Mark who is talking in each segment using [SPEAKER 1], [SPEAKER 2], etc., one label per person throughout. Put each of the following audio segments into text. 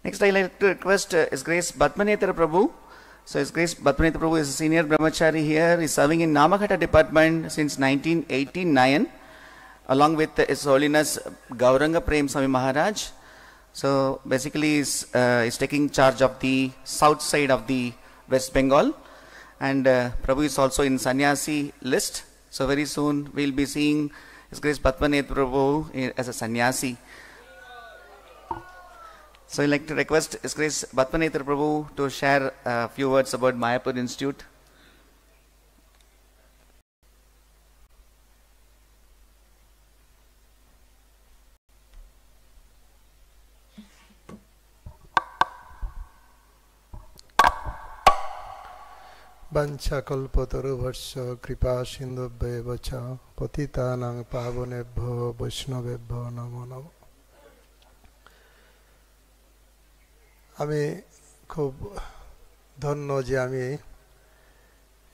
[SPEAKER 1] Next, I like to request His Grace Padmanethra Prabhu. So His Grace Padmanethra Prabhu is a senior brahmachari here. He's serving in Namaghata department since 1989, along with His Holiness Gauranga Prem Swami Maharaj. So basically, he's taking charge of the south side of the West Bengal, and Prabhu is also in sannyasi list. So very soon we'll be seeing His Grace Padmanethra Prabhu as a sannyasi. So I'd like to request His Grace Padmanethra Prabhu to share a few words about Mayapur Institute.
[SPEAKER 2] Vanchakalpatarubhasya kripa sindhubheva cha patitanang pavonebhyo vaishnavebhyo namo namo. আমি খুব ধন্য যে আমি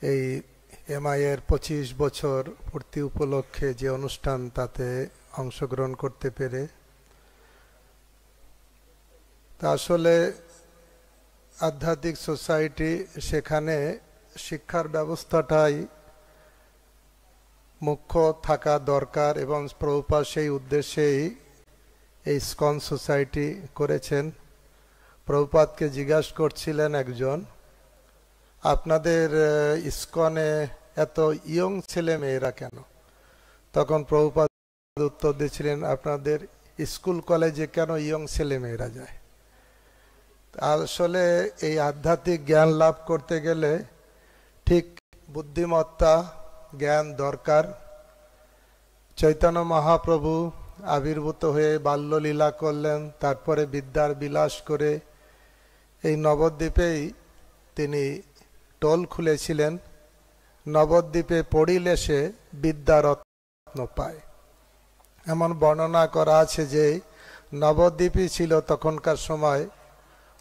[SPEAKER 2] এই MI এর 25 বছর পূর্তি উপলক্ষে যে অনুষ্ঠান তাতে অংশগ্রহণ করতে পেরে, তা আসলে আধ্যাত্মিক সোসাইটি সেখানে শিক্ষার ব্যবস্থাটাই মুখ্য থাকা দরকার এবং প্রভুপাদ সেই উদ্দেশ্যেই এই ইসকন সোসাইটি করেছেন। প্রভুপাদকে জিজ্ঞাসা করছিলেন একজন, আপনাদের ইসকনে এত ইয়ং ছেলে মেয়েরা কেন? তখন প্রভুপাদ উত্তর দিয়েছিলেন, আপনাদের স্কুল কলেজে কেন ইয়ং ছেলে মেয়েরা যায়? আসলে এই আধ্যাত্মিক জ্ঞান লাভ করতে গেলে ঠিক বুদ্ধিমত্তা জ্ঞান দরকার। চৈতন্য মহাপ্রভু আবির্ভূত হয়ে বাল্যলীলা করলেন, তারপরে বিদ্যার বিলাস করে এই নবদ্বীপেই তিনি টোল খুলেছিলেন। নবদ্বীপে পড়িলে সে বিদ্যারত্ন পায়, এমন বর্ণনা করা আছে যে নবদ্বীপই ছিল তখনকার সময়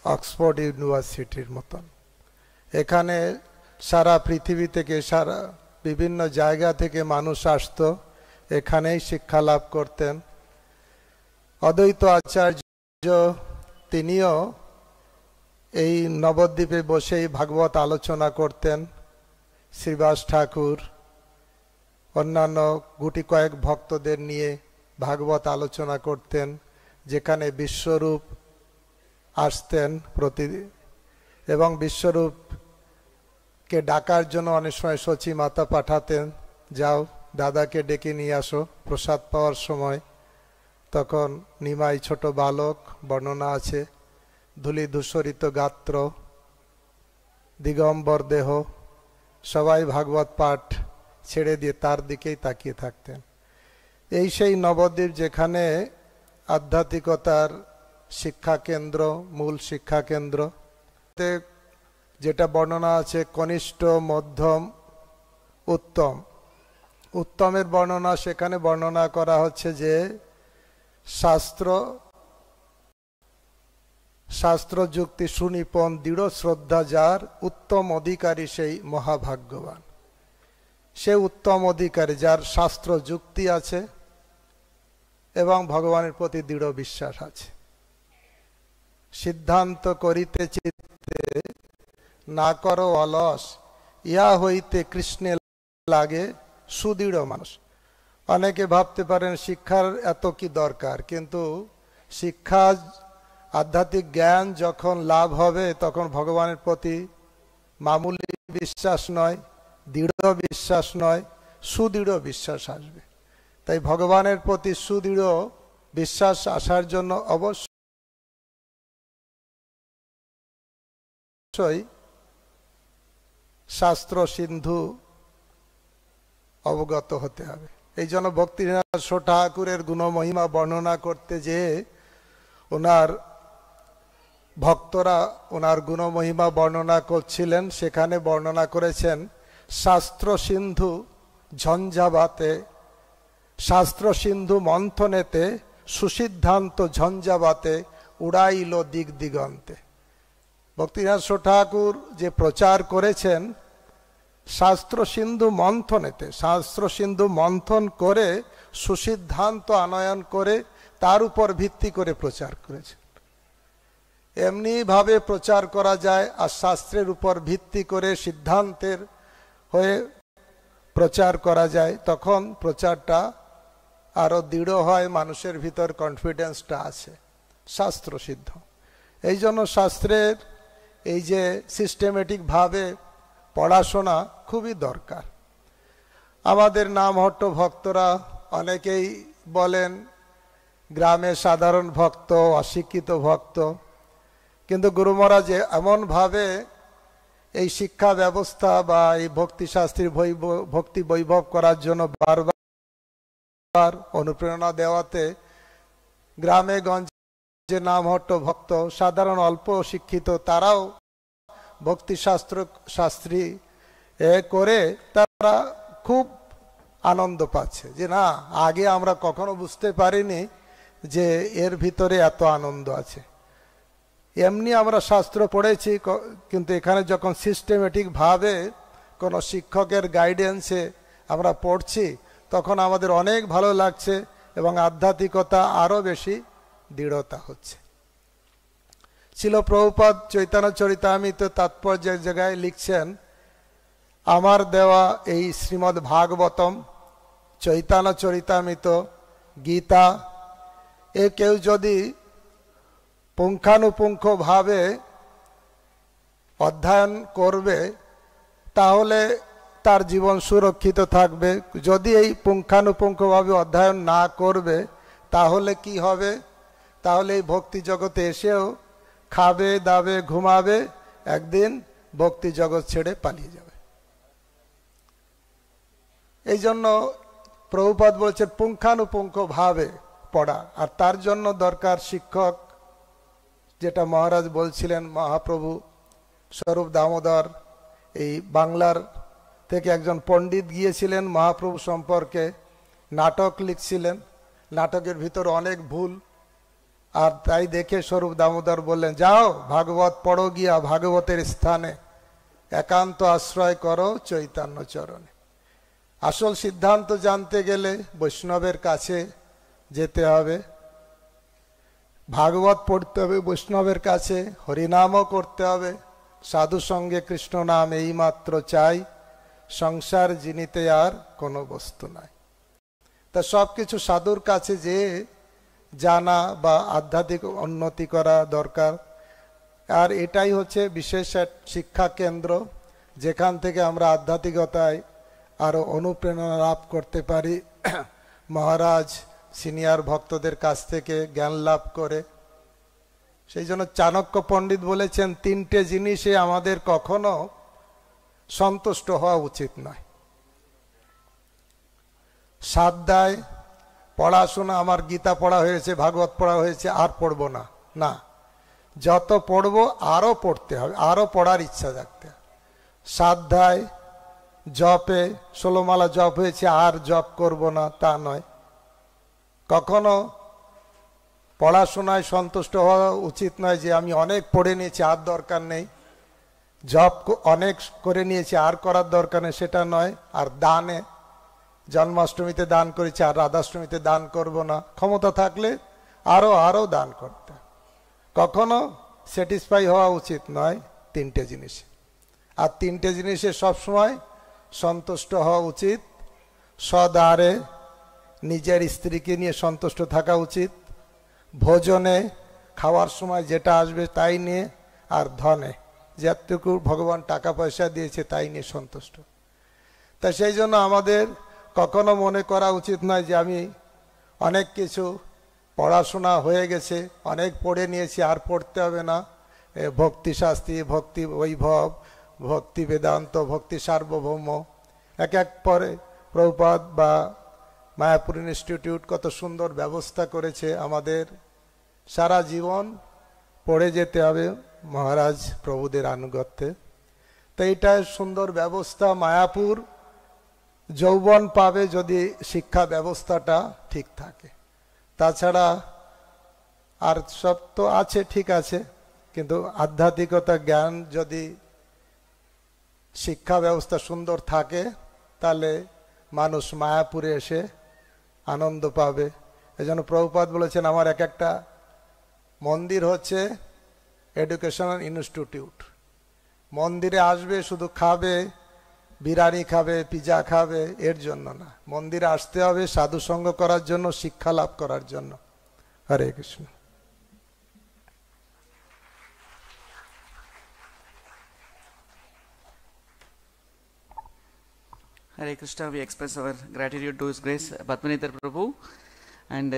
[SPEAKER 2] অক্সফোর্ড ইউনিভার্সিটির মতন। এখানে সারা পৃথিবী থেকে সারা বিভিন্ন জায়গা থেকে মানুষ আসতো, এখানেই শিক্ষা লাভ করতেন। অদ্বৈত আচার্য তিনিও এই নবদ্বীপে বসেই ভাগবত আলোচনা করতেন। শ্রীবাস ঠাকুর অন্যান্য গুটি কয়েক ভক্তদের নিয়ে ভাগবত আলোচনা করতেন, যেখানে বিশ্বরূপ আসতেন প্রতিদিন, এবং বিশ্বরূপকে ডাকার জন্য অনেক সময় সচী মাতা পাঠাতেন, যাও দাদাকে ডেকে নিয়ে আসো প্রসাদ পাওয়ার সময়। তখন নিমাই ছোট বালক, বর্ণনা আছে, ধূলি ধূসরিত গাত্র, দিগম্বর দেহ, সবাই ভাগবত পাঠ ছেড়ে দিয়ে তার দিকেই তাকিয়ে থাকতেন। এই সেই নবদ্বীপ যেখানে আধ্যাত্মিকতার শিক্ষা কেন্দ্র, মূল শিক্ষা কেন্দ্র। যেটা বর্ণনা আছে কনিষ্ঠ, মধ্যম, উত্তম। উত্তমের বর্ণনা সেখানে বর্ণনা করা হচ্ছে যে শাস্ত্র যুক্তি সুনিপুণ দৃঢ় শ্রদ্ধা যার, উত্তম অধিকারী সেই মহাভাগ্যবান। সে উত্তম অধিকারী যার শাস্ত্র যুক্তি আছে এবং ভগবানের প্রতি দৃঢ় বিশ্বাস আছে। সিদ্ধান্ত করিতে চিত্তে না করো অলস, ইহা হইতে কৃষ্ণে লাগে সুদৃঢ় মানুষ। অনেকে ভাবতে পারেন শিক্ষার এত কি দরকার, কিন্তু শিক্ষা আধ্যাত্মিক জ্ঞান যখন লাভ হবে তখন ভগবানের প্রতি মামুলি বিশ্বাস নয়, দৃঢ় বিশ্বাস নয়, সুদৃঢ় বিশ্বাস আসবে। তাই ভগবানের প্রতি সুদৃঢ় বিশ্বাস আসার জন্য অবশ্যই শাস্ত্র সিন্ধু অবগত হতে হবে। এই জন্য ভক্তিনাথ ঠাকুরের গুণমহিমা বর্ণনা করতে যেয়ে ওনার ভক্তরা ওনার গুণমহিমা বর্ণনা করছিলেন, সেখানে বর্ণনা করেছেন শাস্ত্র সিন্ধু ঝঞ্ঝাবাতে, শাস্ত্র সিন্ধু মন্থনেতে, সুসিদ্ধান্ত ঝঞ্ঝাবাতে উড়াইল দিক দিগন্তে। ভক্তিনাথ ঠাকুর যে প্রচার করেছেন শাস্ত্র সিন্ধু মন্থনেতে, শাস্ত্র সিন্ধু মন্থন করে সুসিদ্ধান্ত আনয়ন করে তার উপর ভিত্তি করে প্রচার করেছেন। এমনি ভাবে প্রচার করা যায় আর শাস্ত্রের উপর ভিত্তি করে সিদ্ধান্তের হয়ে প্রচার করা যায়, তখন প্রচারটা আরো দৃঢ় হয়, মানুষের ভিতর কনফিডেন্সটা আছে, শাস্ত্র সিদ্ধ। এই জন্য শাস্ত্রের এই যে সিস্টেমেটিক ভাবে পড়াশোনা খুবই দরকার। আমাদের নামহট্ট ভক্তরা অনেকেই বলেন গ্রামে সাধারণ ভক্ত, অশিক্ষিত ভক্ত, কিন্তু গুরু মহারাজ এমনভাবে এই শিক্ষা ব্যবস্থা বা এই ভক্তিশাস্ত্রী ভক্তি বৈভব করার জন্য বারবার অনুপ্রেরণা দেওয়াতে গ্রামে গঞ্জে নামহট্ট ভক্ত, সাধারণ অল্প শিক্ষিত, তারাও ভক্তিশাস্ত্রী করে তারা খুব আনন্দ পাচ্ছে যে না, আগে আমরা কখনো বুঝতে পারিনি যে এর ভিতরে এত আনন্দ আছে। এমনি আমরা শাস্ত্র পড়েছি, কিন্তু এখানে যখন সিস্টেমেটিক ভাবে কোনো শিক্ষকের গাইডেন্সে আমরা পড়ছি, তখন আমাদের অনেক ভালো লাগছে এবং আধ্যাত্মিকতা আরো বেশি দৃঢ়তা হচ্ছে। ছিল প্রভুপাদ চৈতন্য চরিতামৃত তাৎপর্যের জায়গায় লিখছেন, আমার দেওয়া এই শ্রীমদ্ ভাগবতম, চৈতন্য চরিতামৃত, গীতা, এ কেউ যদি পুঙ্খানুপুঙ্খ ভাবে অধ্যয়ন করবে তাহলে তার জীবন সুরক্ষিত থাকবে। যদি এই পুঙ্খানুপুঙ্খ ভাবে অধ্যয়ন না করবে তাহলে কি হবে? তাহলে এই ভক্তি জগতে এসেও খাবে দাবে ঘুমাবে, একদিন ভক্তি জগৎ ছেড়ে পালিয়ে যাবে। এই জন্য প্রভুপাদ বলছেন পুঙ্খানুপুঙ্খ ভাবে পড়া, আর তার জন্য দরকার শিক্ষক। যেটা মহারাজ বলছিলেন, মহাপ্রভু স্বরূপ দামোদর এই বাংলার থেকে একজন পণ্ডিত গিয়েছিলেন মহাপ্রভু সম্পর্কে, নাটক লিখছিলেন, নাটকের ভিতর অনেক ভুল, আর তাই দেখে স্বরূপ দামোদর বললেন, যাও ভাগবত পড়ো, গিয়া ভাগবতের স্থানে একান্ত আশ্রয় করো চৈতন্য চরণে। আসল সিদ্ধান্ত জানতে গেলে বৈষ্ণবের কাছে যেতে হবে, ভাগবত পড়তে হবে বৈষ্ণবের কাছে, হরিনামও করতে হবে, সাধু সঙ্গে কৃষ্ণ নাম এই মাত্র চাই, সংসার জিনিতে আর কোনো বস্তু নাই। তা সবকিছু সাধুর কাছে যে জানা বা আধ্যাত্মিক উন্নতি করা দরকার। আর এটাই হচ্ছে বিশেষ এক শিক্ষা কেন্দ্র, যেখান থেকে আমরা আধ্যাত্মিকতায় আরো অনুপ্রেরণা লাভ করতে পারি, মহারাজ সিনিয়র ভক্তদের কাছ থেকে জ্ঞান লাভ করে। সেই জন্য চাণক্য পণ্ডিত বলেছেন, তিনটে জিনিসে আমাদের কখনো সন্তুষ্ট হওয়া উচিত নয়। সাধ্যায় পড়াশোনা, আমার গীতা পড়া হয়েছে, ভাগবত পড়া হয়েছে, আর পড়বো না, না, যত পড়বো আরো পড়তে হবে, আরো পড়ার ইচ্ছা থাকতে হবে। সাধ্যায় জপে 16 মালা জপ হয়েছে আর জপ করব না, তা নয়। কখনো পড়াশোনায় সন্তুষ্ট হওয়া উচিত নয় যে আমি অনেক পড়ে নিয়েছি আর দরকার নেই, জপ অনেক করে নিয়েছি আর করার দরকার নেই, সেটা নয়। আর দানে, জন্মাষ্টমীতে দান করেছি আর রাধাষ্টমীতে দান করব না, ক্ষমতা থাকলে আরো আরো দান করতে। কখনো স্যাটিসফাই হওয়া উচিত নয় তিনটে জিনিস। আর তিনটে জিনিসে সবসময় সন্তুষ্ট হওয়া উচিত। সদারে নিজের স্ত্রীকে নিয়ে সন্তুষ্ট থাকা উচিত, ভোজনে খাওয়ার সময় যেটা আসবে তাই নিয়ে, আর ধনে যতটুকু ভগবান টাকা পয়সা দিয়েছে তাই নিয়ে সন্তুষ্ট। তা সেই জন্য আমাদের কখনো মনে করা উচিত নয় যে আমি অনেক কিছু পড়াশোনা হয়ে গেছে, অনেক পড়ে নিয়েছি আর পড়তে হবে না। ভক্তি শাস্ত্রী, ভক্তি বৈভব, ভক্তি বেদান্ত, ভক্তি সার্বভৌম, এক এক পরে প্রভুপাদ বা মায়াপুর ইনস্টিটিউট কত সুন্দর ব্যবস্থা করেছে। আমাদের সারা জীবন পড়ে যেতে হবে মহারাজ প্রভুদের আনুগত্যে। তো এইটা সুন্দর ব্যবস্থা। মায়াপুর যৌবন পাবে যদি শিক্ষা ব্যবস্থাটা ঠিক থাকে। তাছাড়া আর সব তো আছে, ঠিক আছে, কিন্তু আধ্যাত্মিকতা জ্ঞান যদি শিক্ষা ব্যবস্থা সুন্দর থাকে তাহলে মানুষ মায়াপুরে এসে আনন্দ পাবে। এই জন্য প্রভুপাদ বলেছেন, আমার এক একটা মন্দির হচ্ছে এডুকেশনাল ইনস্টিটিউট। মন্দিরে আসবে শুধু খাবে, বিরিয়ানি খাবে, পিজা খাবে, এর জন্য না। মন্দিরে আসতে হবে সাধুসঙ্গ করার জন্য, শিক্ষা লাভ করার জন্য। হরে Krishna.
[SPEAKER 1] Hare Krishna, we express our gratitude to His Grace Padmanabha Prabhu and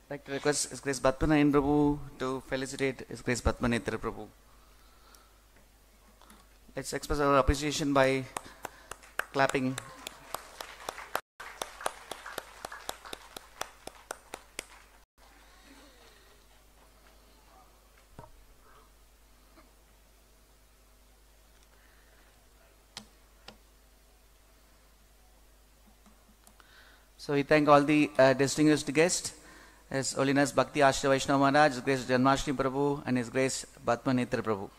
[SPEAKER 1] like to request His Grace Padmanabha Prabhu to felicitate His Grace Padmanabha Prabhu. Let's express our appreciation by clapping. So we thank all the distinguished guests, His Holiness Bhakti Ashra Vaishnava Maharaj, His Grace Janmashtami Prabhu and His Grace Padmanabha Prabhu.